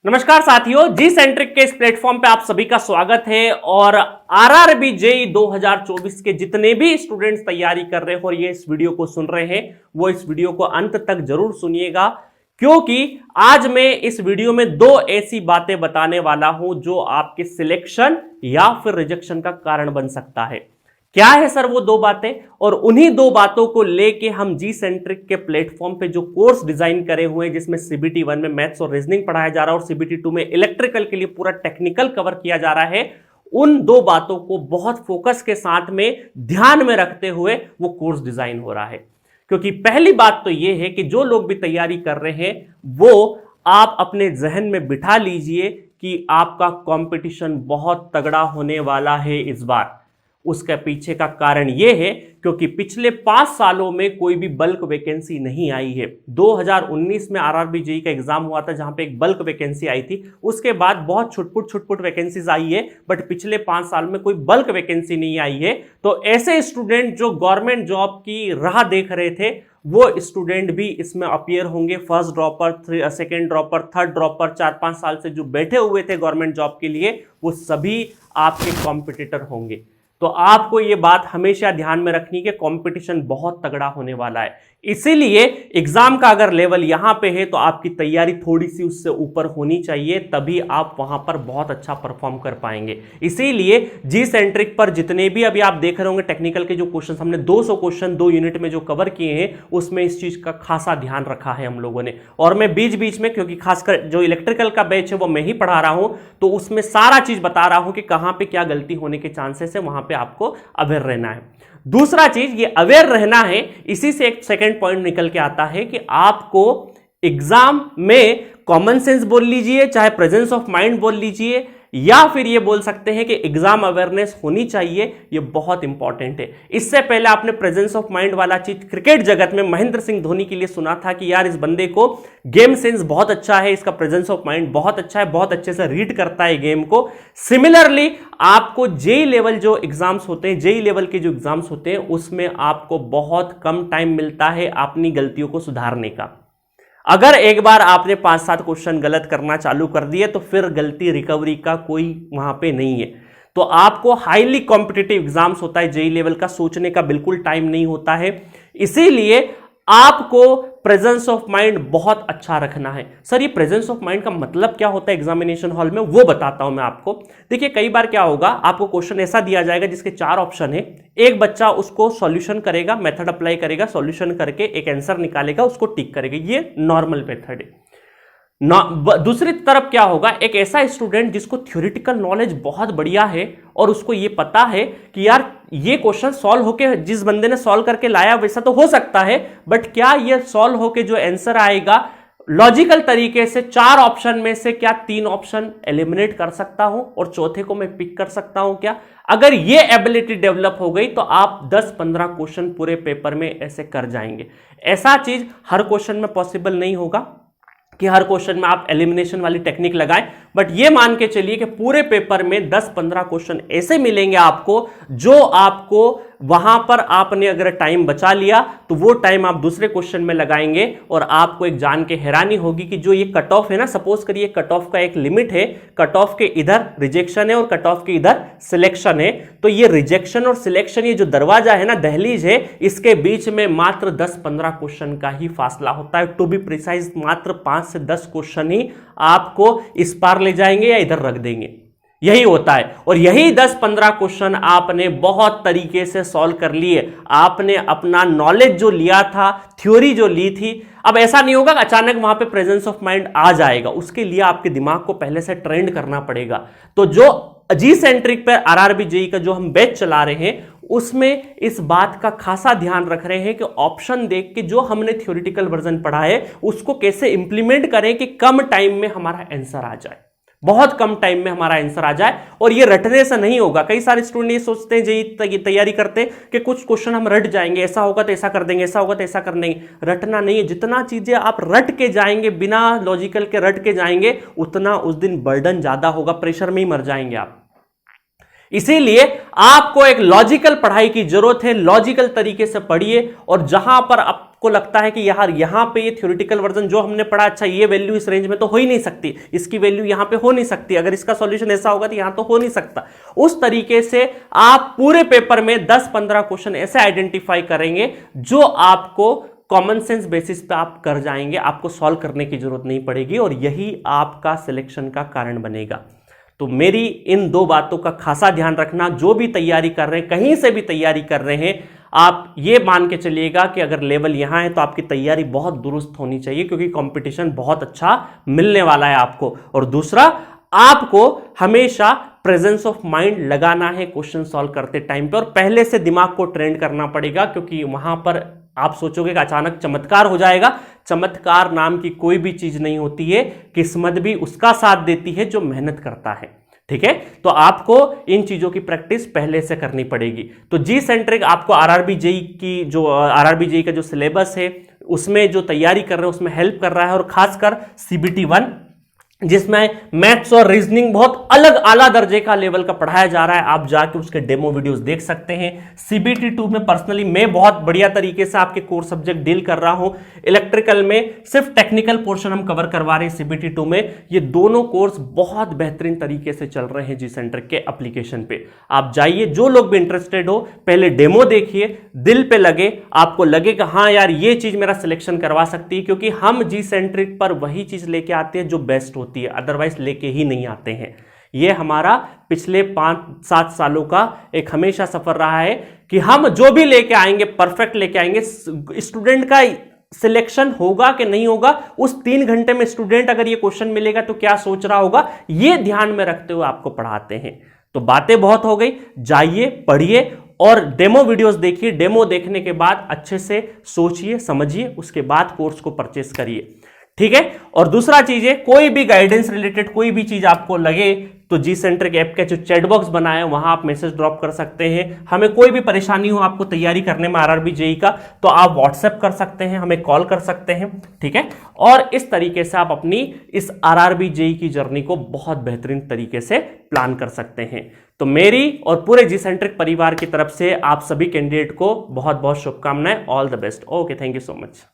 नमस्कार साथियों, जी सेंट्रिक के इस प्लेटफॉर्म पे आप सभी का स्वागत है। और आरआरबी जेईई 2024 के जितने भी स्टूडेंट्स तैयारी कर रहे हो और ये इस वीडियो को सुन रहे हैं, वो इस वीडियो को अंत तक जरूर सुनिएगा, क्योंकि आज मैं इस वीडियो में दो ऐसी बातें बताने वाला हूं जो आपके सिलेक्शन या फिर रिजेक्शन का कारण बन सकता है। क्या है सर वो दो बातें? और उन्हीं दो बातों को लेके हम जी सेंट्रिक के प्लेटफॉर्म पे जो कोर्स डिजाइन करे हुए हैं, जिसमें सीबीटी 1 में मैथ्स और रीजनिंग पढ़ाया जा रहा है और सीबीटी 2 में इलेक्ट्रिकल के लिए पूरा टेक्निकल कवर किया जा रहा है, उन दो बातों को बहुत फोकस के साथ में ध्यान में रखते हुए वो कोर्स डिजाइन हो रहा है। क्योंकि पहली बात तो ये है कि जो लोग भी तैयारी कर रहे हैं वो आप अपने जहन में बिठा लीजिए कि आपका कंपटीशन बहुत तगड़ा होने वाला है इस बार। उसके पीछे का कारण यह है क्योंकि पिछले 5 सालों में कोई भी बल्क वैकेंसी नहीं आई है। 2019 में आरआरबी जेईई का एग्जाम हुआ था जहां पे एक बल्क वैकेंसी आई थी, उसके बाद बहुत छुटपुट वैकेंसीज आई है, बट पिछले 5 साल में कोई बल्क वैकेंसी नहीं आई है। तो ऐसे स्टूडेंट जो गवर्नमेंट जॉब की राह देख रहे थे वो स्टूडेंट भी इसमें अपीयर होंगे। First dropper, second dropper, third dropper, 4-5 साल से जो बैठे हुए थे गवर्नमेंट जॉब के लिए, वो सभी आपके कॉम्पिटिटर होंगे। तो आपको ये बात हमेशा ध्यान में रखनी कि कंपटीशन बहुत तगड़ा होने वाला है। इसीलिए एग्जाम का अगर लेवल यहां पे है तो आपकी तैयारी थोड़ी सी उससे ऊपर होनी चाहिए, तभी आप वहां पर बहुत अच्छा परफॉर्म कर पाएंगे। इसीलिए जी सेंट्रिक पर जितने भी अभी आप देख रहे होंगे टेक्निकल के जो क्वेश्चन, हमने 200 क्वेश्चन 2 यूनिट में जो कवर किए हैं, उसमें इस चीज का खासा ध्यान रखा है हम लोगों ने। और मैं बीच बीच में, क्योंकि खासकर जो इलेक्ट्रिकल का बैच है वो मैं ही पढ़ा रहा हूं, तो उसमें सारा चीज बता रहा हूं कि कहां पे क्या गलती होने के चांसेस है, वहां पे आपको अवेयर रहना है। दूसरा चीज ये अवेयर रहना है, इसी से एक सेकंड पॉइंट निकल के आता है कि आपको एग्जाम में कॉमन सेंस बोल लीजिए, चाहे प्रेजेंस ऑफ माइंड बोल लीजिए, या फिर ये बोल सकते हैं कि एग्जाम अवेयरनेस होनी चाहिए। ये बहुत इंपॉर्टेंट है। इससे पहले आपने प्रेजेंस ऑफ माइंड वाला चीज क्रिकेट जगत में महेंद्र सिंह धोनी के लिए सुना था कि यार इस बंदे को गेम सेंस बहुत अच्छा है, इसका प्रेजेंस ऑफ माइंड बहुत अच्छा है, बहुत अच्छे से रीड करता है गेम को। सिमिलरली आपको जेईई लेवल जो एग्जाम्स होते हैं, जेईई लेवल के जो एग्जाम्स होते हैं, उसमें आपको बहुत कम टाइम मिलता है अपनी गलतियों को सुधारने का। अगर एक बार आपने 5-7 क्वेश्चन गलत करना चालू कर दिए तो फिर गलती रिकवरी का कोई वहां पे नहीं है। तो आपको हाईली कॉम्पिटिटिव एग्जाम्स होता है, जेईई लेवल का सोचने का बिल्कुल टाइम नहीं होता है। इसीलिए आपको प्रेजेंस ऑफ माइंड बहुत अच्छा रखना है। सर ये प्रेजेंस ऑफ माइंड का मतलब क्या होता है एग्जामिनेशन हॉल में, वो बताता हूं मैं आपको। देखिए कई बार क्या होगा, आपको क्वेश्चन ऐसा दिया जाएगा जिसके 4 ऑप्शन है, एक बच्चा उसको सॉल्यूशन करेगा, मेथड अप्लाई करेगा, सॉल्यूशन करके एक आंसर निकालेगा, उसको टिक करेगा, ये नॉर्मल मेथड है। दूसरी तरफ क्या होगा, एक ऐसा स्टूडेंट जिसको थ्योरेटिकल नॉलेज बहुत बढ़िया है और उसको ये पता है कि यार ये क्वेश्चन सॉल्व होके जिस बंदे ने सॉल्व करके लाया वैसा तो हो सकता है, बट क्या ये सॉल्व होके जो आंसर आएगा लॉजिकल तरीके से 4 ऑप्शन में से क्या 3 ऑप्शन एलिमिनेट कर सकता हूं और चौथे को मैं पिक कर सकता हूं क्या? अगर ये एबिलिटी डेवलप हो गई तो आप 10-15 क्वेश्चन पूरे पेपर में ऐसे कर जाएंगे। ऐसा चीज हर क्वेश्चन में पॉसिबल नहीं होगा कि हर क्वेश्चन में आप एलिमिनेशन वाली टेक्निक लगाएं, बट ये मान के चलिए कि पूरे पेपर में 10-15 क्वेश्चन ऐसे मिलेंगे आपको जो आपको वहां पर आपने अगर टाइम बचा लिया तो वो टाइम आप दूसरे क्वेश्चन में लगाएंगे और आपको एक जान के हैरानी होगी कि जो ये कट ऑफ है ना, सपोज करिए कट ऑफ का एक लिमिट है, कट ऑफ के इधर रिजेक्शन है और कट ऑफ के इधर सिलेक्शन है, तो ये रिजेक्शन और सिलेक्शन, ये जो दरवाजा है ना, दहलीज है, इसके बीच में मात्र 10-15 क्वेश्चन का ही फासला होता है। टू बी प्रिसाइज मात्र 5 से 10 क्वेश्चन ही आपको इस पार ले जाएंगे या इधर रख देंगे, यही होता है। और यही 10-15 क्वेश्चन आपने बहुत तरीके से सॉल्व कर लिए, आपने अपना नॉलेज जो लिया था, थ्योरी जो ली थी, अब ऐसा नहीं होगा अचानक वहां पे प्रेजेंस ऑफ माइंड आ जाएगा, उसके लिए आपके दिमाग को पहले से ट्रेंड करना पड़ेगा। तो जो जी सेंट्रिक पर आरआरबी जेईई का जो हम बैच चला रहे हैं उसमें इस बात का खासा ध्यान रख रहे हैं कि ऑप्शन देख के जो हमने थ्योरेटिकल वर्जन पढ़ा है उसको कैसे इंप्लीमेंट करें कि कम टाइम में हमारा आंसर आ जाए, बहुत कम टाइम में हमारा आंसर आ जाए। और ये रटने से नहीं होगा। कई सारे स्टूडेंट ये सोचते हैं जेईई तैयारी करते हैं कि कुछ क्वेश्चन हम रट जाएंगे, ऐसा होगा तो ऐसा कर देंगे, ऐसा होगा तो ऐसा कर देंगे। रटना नहीं है, जितना चीजें आप रट के जाएंगे, बिना लॉजिकल के रट के जाएंगे, उतना उस दिन बर्डन ज्यादा होगा, प्रेशर में ही मर जाएंगे आप। इसीलिए आपको एक लॉजिकल पढ़ाई की जरूरत है। लॉजिकल तरीके से पढ़िए, और जहां पर आपको लगता है कि यार यहां पे ये थ्योरेटिकल वर्जन जो हमने पढ़ा, अच्छा ये वैल्यू इस रेंज में तो हो ही नहीं सकती, इसकी वैल्यू यहां पे हो नहीं सकती, अगर इसका सॉल्यूशन ऐसा होगा तो यहां तो हो नहीं सकता, उस तरीके से आप पूरे पेपर में 10-15 क्वेश्चन ऐसे आइडेंटिफाई करेंगे जो आपको कॉमन सेंस बेसिस पे आप कर जाएंगे, आपको सॉल्व करने की जरूरत नहीं पड़ेगी, और यही आपका सिलेक्शन का कारण बनेगा। तो मेरी इन 2 बातों का खासा ध्यान रखना। जो भी तैयारी कर रहे हैं, कहीं से भी तैयारी कर रहे हैं, आप ये मान के चलिएगा कि अगर लेवल यहां है तो आपकी तैयारी बहुत दुरुस्त होनी चाहिए, क्योंकि कंपटीशन बहुत अच्छा मिलने वाला है आपको। और दूसरा, आपको हमेशा प्रेजेंस ऑफ माइंड लगाना है क्वेश्चन सॉल्व करते टाइम पे, और पहले से दिमाग को ट्रेंड करना पड़ेगा, क्योंकि वहां पर आप सोचोगे कि अचानक चमत्कार हो जाएगा। चमत्कार नाम की कोई भी चीज नहीं होती है, किस्मत भी उसका साथ देती है जो मेहनत करता है। ठीक है, तो आपको इन चीजों की प्रैक्टिस पहले से करनी पड़ेगी। तो जी सेंट्रिक आपको आरआरबी जेई का जो सिलेबस है उसमें जो तैयारी कर रहे हैं उसमें हेल्प कर रहा है, और खासकर सीबीटी 1 जिसमें मैथ्स और रीजनिंग बहुत अलग आला दर्जे का लेवल का पढ़ाया जा रहा है, आप जाके उसके डेमो वीडियोस देख सकते हैं। सीबीटी 2 में पर्सनली मैं बहुत बढ़िया तरीके से आपके कोर सब्जेक्ट डील कर रहा हूं। इलेक्ट्रिकल में सिर्फ टेक्निकल पोर्शन हम कवर करवा रहे हैं सीबीटी 2 में। ये दोनों कोर्स बहुत बेहतरीन तरीके से चल रहे हैं जी सेंट्रिक के एप्लीकेशन पे। आप जाइए, जो लोग भी इंटरेस्टेड हो पहले डेमो देखिए, दिल पे लगे, आपको लगे कि हाँ यार ये चीज मेरा सिलेक्शन करवा सकती है, क्योंकि हम जी सेंट्रिक पर वही चीज लेके आते हैं जो बेस्ट होती है, अदरवाइज लेके ही नहीं आते हैं। ये हमारा पिछले 5-7 सालों का एक हमेशा सफर रहा है कि हम जो भी लेके आएंगे परफेक्ट लेके आएंगे। स्टूडेंट का सिलेक्शन होगा कि नहीं होगा, उस 3 घंटे में स्टूडेंट अगर ये क्वेश्चन मिलेगा तो क्या सोच रहा होगा, ये ध्यान में रखते हुए आपको पढ़ाते हैं। तो बातें बहुत हो गई, जाइए पढ़िए और डेमो वीडियोस देखिए। डेमो देखने के बाद अच्छे से सोचिए समझिए, उसके बाद कोर्स को परचेस करिए। ठीक है, और दूसरा चीज है, कोई भी गाइडेंस रिलेटेड कोई भी चीज आपको लगे तो जी सेंट्रिक ऐप का जो चैट बॉक्स बनाया है वहां आप मैसेज ड्रॉप कर सकते हैं। हमें कोई भी परेशानी हो आपको तैयारी करने में आरआरबी जेई का, तो आप व्हाट्सएप कर सकते हैं, हमें कॉल कर सकते हैं। ठीक है, और इस तरीके से आप अपनी इस आरआरबी जेई की जर्नी को बहुत बेहतरीन तरीके से प्लान कर सकते हैं। तो मेरी और पूरे जी सेंट्रिक परिवार की तरफ से आप सभी कैंडिडेट को बहुत बहुत शुभकामनाएं। All the best. Okay, thank you so much.